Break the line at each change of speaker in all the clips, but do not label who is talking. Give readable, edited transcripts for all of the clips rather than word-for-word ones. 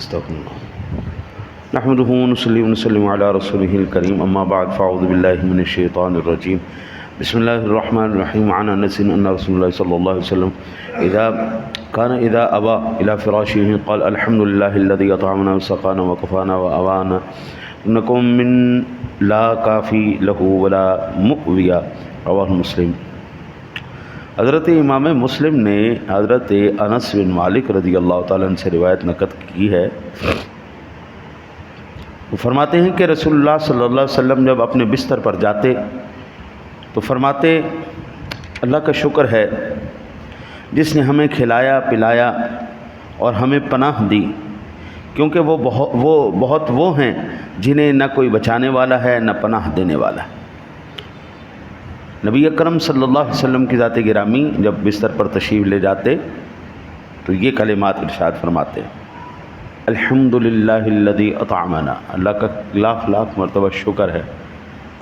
استغفرullah نحمده ونصلي ونسلم على رسوله الكريم اما بعد فاعوذ بالله من الشيطان الرجيم بسم الله الرحمن الرحيم عن انس ان رسول الله صلى الله عليه وسلم اذا ابى الى فراشه قال الحمد لله الذي اطعمنا وسقانا وكفانا واوانا انكم من لا کافی له ولا مؤوی رواہ مسلم۔ حضرت امام مسلم نے حضرت انس بن مالک رضی اللہ تعالیٰ عنہ سے روایت نقل کی ہے۔ وہ فرماتے ہیں کہ رسول اللہ صلی اللہ علیہ وسلم جب اپنے بستر پر جاتے تو فرماتے اللہ کا شکر ہے جس نے ہمیں کھلایا پلایا اور ہمیں پناہ دی، کیونکہ وہ بہت ہیں جنہیں نہ کوئی بچانے والا ہے نہ پناہ دینے والا ہے۔ نبی اکرم صلی اللہ علیہ وسلم کی ذات گرامی جب بستر پر تشریف لے جاتے تو یہ کلمات ارشاد فرماتے الحمدللہ الذی اطعمنا، اللہ کا لاکھ لاکھ مرتبہ شکر ہے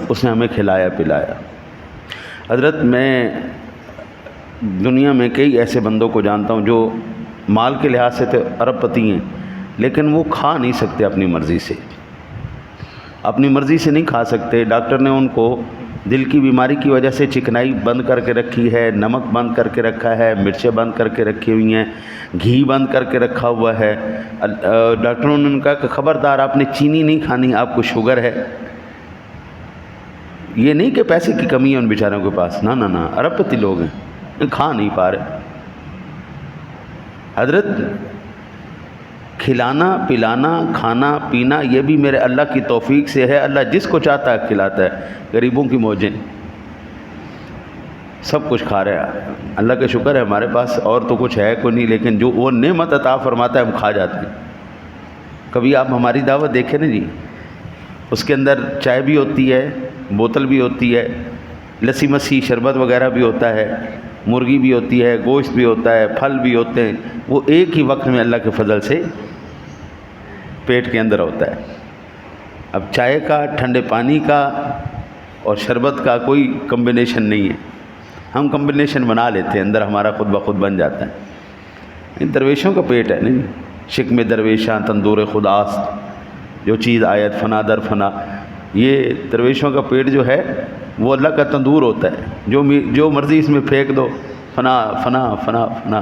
اس نے ہمیں کھلایا پلایا۔ حضرت میں دنیا میں کئی ایسے بندوں کو جانتا ہوں جو مال کے لحاظ سے تو ارب پتی ہیں، لیکن وہ کھا نہیں سکتے اپنی مرضی سے نہیں کھا سکتے۔ ڈاکٹر نے ان کو دل کی بیماری کی وجہ سے چکنائی بند کر کے رکھی ہے، نمک بند کر کے رکھا ہے، مرچیں بند کر کے رکھی ہوئی ہیں، گھی بند کر کے رکھا ہوا ہے۔ ڈاکٹروں نے کہا کہ خبردار آپ نے چینی نہیں کھانی، آپ کو شوگر ہے۔ یہ نہیں کہ پیسے کی کمی ہے ان بیچاروں کے پاس، نہ ارب پتی لوگ ہیں، کھا نہیں پا رہے۔ حضرت کھلانا پلانا کھانا پینا یہ بھی میرے اللہ کی توفیق سے ہے، اللہ جس کو چاہتا ہے کھلاتا ہے۔ غریبوں کی موجیں سب کچھ کھا رہے ہیں، اللہ کا شکر ہے ہمارے پاس اور تو کچھ ہے کوئی نہیں، لیکن جو وہ نعمت عطا فرماتا ہے ہم کھا جاتے ہیں۔ کبھی آپ ہماری دعوت دیکھیں نا جی، اس کے اندر چائے بھی ہوتی ہے، بوتل بھی ہوتی ہے، لسی مسی شربت وغیرہ بھی ہوتا ہے، مرغی بھی ہوتی ہے، گوشت بھی ہوتا ہے، پھل بھی ہوتے ہیں، وہ ایک ہی وقت میں اللہ کے فضل سے پیٹ کے اندر ہوتا ہے۔ اب چائے کا، ٹھنڈے پانی کا اور شربت کا کوئی کمبینیشن نہیں ہے، ہم کمبینیشن بنا لیتے ہیں، اندر ہمارا خود بخود بن جاتا ہے۔ ان درویشوں کا پیٹ ہے نہیں، شکم درویشاں تندور خداست، جو چیز آیت فنا در فنا، یہ درویشوں کا پیٹ جو ہے وہ اللہ کا تندور ہوتا ہے، جو مرضی اس میں پھینک دو، فنا فنا فنا فنا۔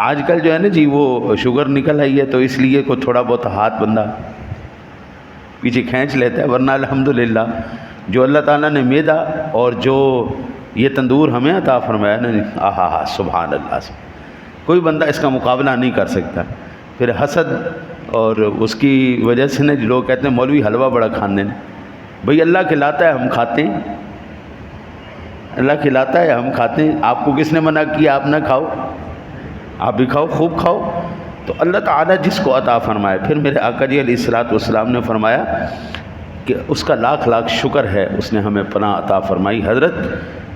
آج کل جو ہے نا جی وہ شوگر نکل آئی ہے تو اس لیے کوئی تھوڑا بہت ہاتھ بندہ پیچھے کھینچ لیتا ہے، ورنہ الحمدللہ جو اللہ تعالیٰ نے معدہ اور جو یہ تندور ہمیں عطا فرمایا نا، آہا سبحان اللہ، کوئی بندہ اس کا مقابلہ نہیں کر سکتا۔ پھر حسد اور اس کی وجہ سے نا لوگ کہتے ہیں مولوی حلوہ بڑا کھانے نے، بھئی اللہ کھلاتا ہے ہم کھاتے ہیں، اللہ کھلاتا ہے ہم کھاتے ہیں۔ آپ کو کس نے منع کیا آپ نہ کھاؤ؟ آپ بھی کھاؤ، خوب کھاؤ۔ تو اللہ تعالیٰ جس کو عطا فرمائے، پھر میرے آقا جی علیہ الصلوۃ والسلام نے فرمایا کہ اس کا لاکھ لاکھ شکر ہے اس نے ہمیں پناہ عطا فرمائی۔ حضرت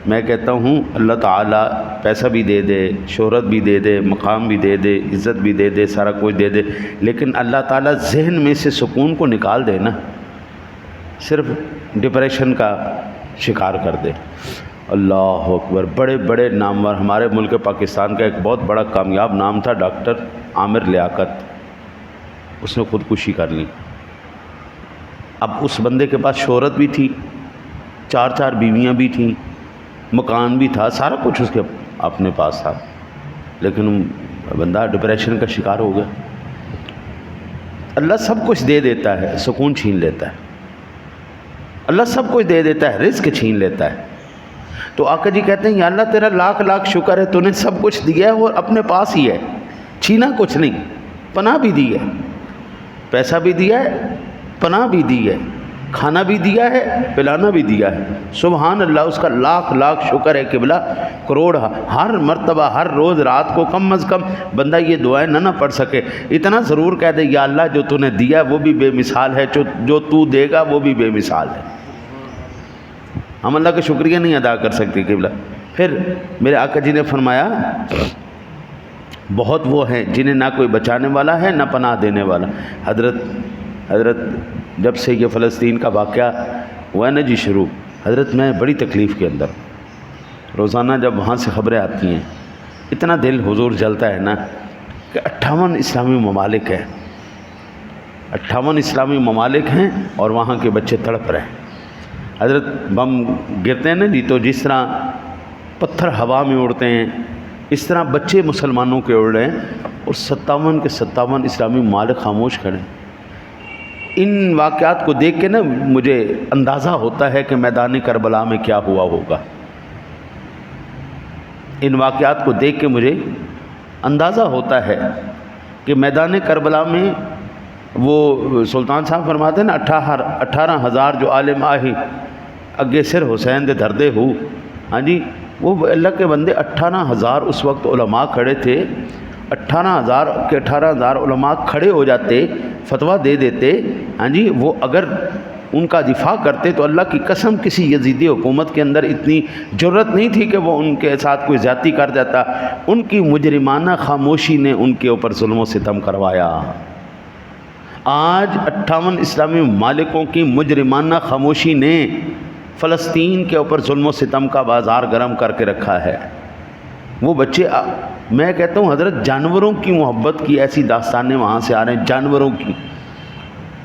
میں کہتا ہوں اللہ تعالیٰ پیسہ بھی دے دے، شہرت بھی دے دے، مقام بھی دے دے، عزت بھی دے دے، سارا کچھ دے دے، لیکن اللہ تعالیٰ ذہن میں سے سکون کو نکال دے نا، صرف ڈپریشن کا شکار کر دے۔ اللہ اکبر۔ بڑے بڑے نامور، ہمارے ملک پاکستان کا ایک بہت بڑا کامیاب نام تھا ڈاکٹر عامر لیاقت، اس نے خودکشی کر لی۔ اب اس بندے کے پاس شہرت بھی تھی، چار بیویاں بھی تھیں، مکان بھی تھا، سارا کچھ اس کے اپنے پاس تھا، لیکن بندہ ڈپریشن کا شکار ہو گیا۔ اللہ سب کچھ دے دیتا ہے، سکون چھین لیتا ہے، اللہ سب کچھ دے دیتا ہے، رزق چھین لیتا ہے۔ تو آقا جی کہتے ہیں یا اللہ تیرا لاکھ لاکھ شکر ہے، تو نے سب کچھ دیا ہے اور اپنے پاس ہی ہے، چھینا کچھ نہیں، پناہ بھی دی ہے، پیسہ بھی دیا ہے، پناہ بھی دی ہے، کھانا بھی دیا ہے، پلانا بھی دیا ہے۔ سبحان اللہ، اس کا لاکھ لاکھ شکر ہے قبلہ، کروڑ۔ ہر مرتبہ ہر روز رات کو کم از کم بندہ یہ دعائیں نہ پڑھ سکے، اتنا ضرور کہہ دے یا اللہ جو تو نے دیا وہ بھی بے مثال ہے، جو تو دے گا وہ بھی بے مثال ہے۔ ہم اللہ کا شکریہ نہیں ادا کر سکتے قبلہ۔ پھر میرے آقا جی نے فرمایا بہت وہ ہیں جنہیں نہ کوئی بچانے والا ہے نہ پناہ دینے والا۔ حضرت جب سے یہ فلسطین کا واقعہ ہوا ہے نا جی شروع، حضرت میں بڑی تکلیف کے اندر، روزانہ جب وہاں سے خبریں آتی ہیں اتنا دل حضور جلتا ہے نا کہ 58 اسلامی ممالک ہیں، 58 اسلامی ممالک ہیں اور وہاں کے بچے تڑپ رہے ہیں۔ حضرت بم گرتے ہیں نا جی، تو جس طرح پتھر ہوا میں اڑتے ہیں اس طرح بچے مسلمانوں کے اڑ رہے ہیں، اور 57 کے 57 اسلامی ممالک خاموش کھڑے ہیں۔ ان واقعات کو دیکھ کے نا مجھے اندازہ ہوتا ہے کہ میدان کربلا میں کیا ہوا ہوگا۔ ان واقعات کو دیکھ کے مجھے اندازہ ہوتا ہے کہ میدان کربلا میں وہ سلطان صاحب فرماتے ہیں نا 18,000 جو عالم آہی اگے سر حسین دے دھردے ہو، ہاں جی، وہ اللہ کے بندے 18,000 اس وقت علماء کھڑے تھے۔ 18,000 کے 18,000 علماء کھڑے ہو جاتے، فتویٰ دے دیتے، ہاں جی، وہ اگر ان کا دفاع کرتے تو اللہ کی قسم کسی یزیدی حکومت کے اندر اتنی جرت نہیں تھی کہ وہ ان کے ساتھ کوئی زیادتی کر جاتا۔ ان کی مجرمانہ خاموشی نے ان کے اوپر ظلم و ستم کروایا۔ آج 58 اسلامی ممالکوں کی مجرمانہ خاموشی نے فلسطین کے اوپر ظلم و ستم کا بازار گرم کر کے رکھا ہے۔ وہ بچے، میں کہتا ہوں حضرت جانوروں کی محبت کی ایسی داستانیں وہاں سے آ رہے ہیں، جانوروں کی،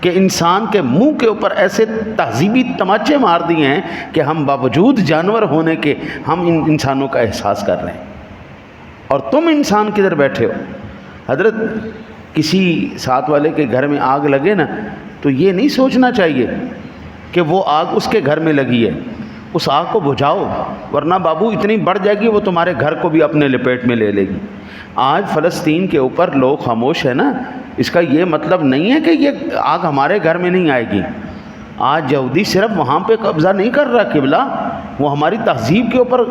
کہ انسان کے منہ کے اوپر ایسے تہذیبی تماچے مار دیے ہیں کہ ہم باوجود جانور ہونے کے ہم ان انسانوں کا احساس کر رہے ہیں، اور تم انسان کدھر بیٹھے ہو۔ حضرت کسی ساتھ والے کے گھر میں آگ لگے نا تو یہ نہیں سوچنا چاہیے کہ وہ آگ اس کے گھر میں لگی ہے، اس آگ کو بجھاؤ، ورنہ بابو اتنی بڑھ جائے گی وہ تمہارے گھر کو بھی اپنے لپیٹ میں لے لے گی۔ آج فلسطین کے اوپر لوگ خاموش ہیں نا، اس کا یہ مطلب نہیں ہے کہ یہ آگ ہمارے گھر میں نہیں آئے گی۔ آج یہودی صرف وہاں پہ قبضہ نہیں کر رہا قبلہ، وہ ہماری تہذیب کے اوپر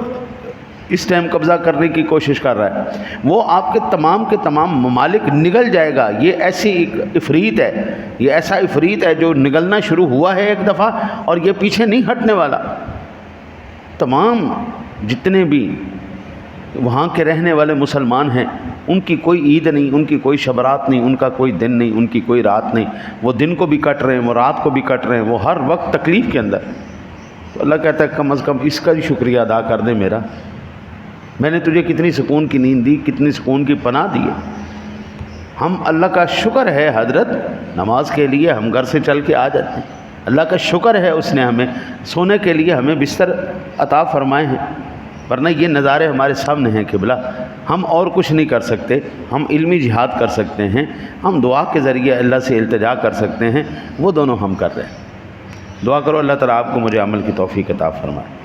اس ٹائم قبضہ کرنے کی کوشش کر رہا ہے۔ وہ آپ کے تمام ممالک نگل جائے گا۔ یہ ایسی ایک عفریت ہے، یہ ایسا عفریت ہے جو نگلنا شروع ہوا ہے ایک دفعہ، اور یہ پیچھے نہیں ہٹنے والا۔ تمام جتنے بھی وہاں کے رہنے والے مسلمان ہیں، ان کی کوئی عید نہیں، ان کی کوئی شبرات نہیں، ان کا کوئی دن نہیں، ان کی کوئی رات نہیں۔ وہ دن کو بھی کٹ رہے ہیں، وہ رات کو بھی کٹ رہے ہیں، وہ ہر وقت تکلیف کے اندر۔ تو اللہ کہتا ہے کم از کم اس کا بھی شکریہ ادا کر دے میرا، میں نے تجھے کتنی سکون کی نیند دی، کتنی سکون کی پناہ دی ہے۔ ہم اللہ کا شکر ہے حضرت، نماز کے لیے ہم گھر سے چل کے آ جاتے ہیں، اللہ کا شکر ہے اس نے ہمیں سونے کے لیے ہمیں بستر عطا فرمائے ہیں، ورنہ یہ نظارے ہمارے سامنے ہیں قبلہ۔ ہم اور کچھ نہیں کر سکتے، ہم علمی جہاد کر سکتے ہیں، ہم دعا کے ذریعے اللہ سے التجا کر سکتے ہیں، وہ دونوں ہم کر رہے ہیں۔ دعا کرو اللہ تعالیٰ آپ کو مجھے عمل کی توفیق عطا فرمائے۔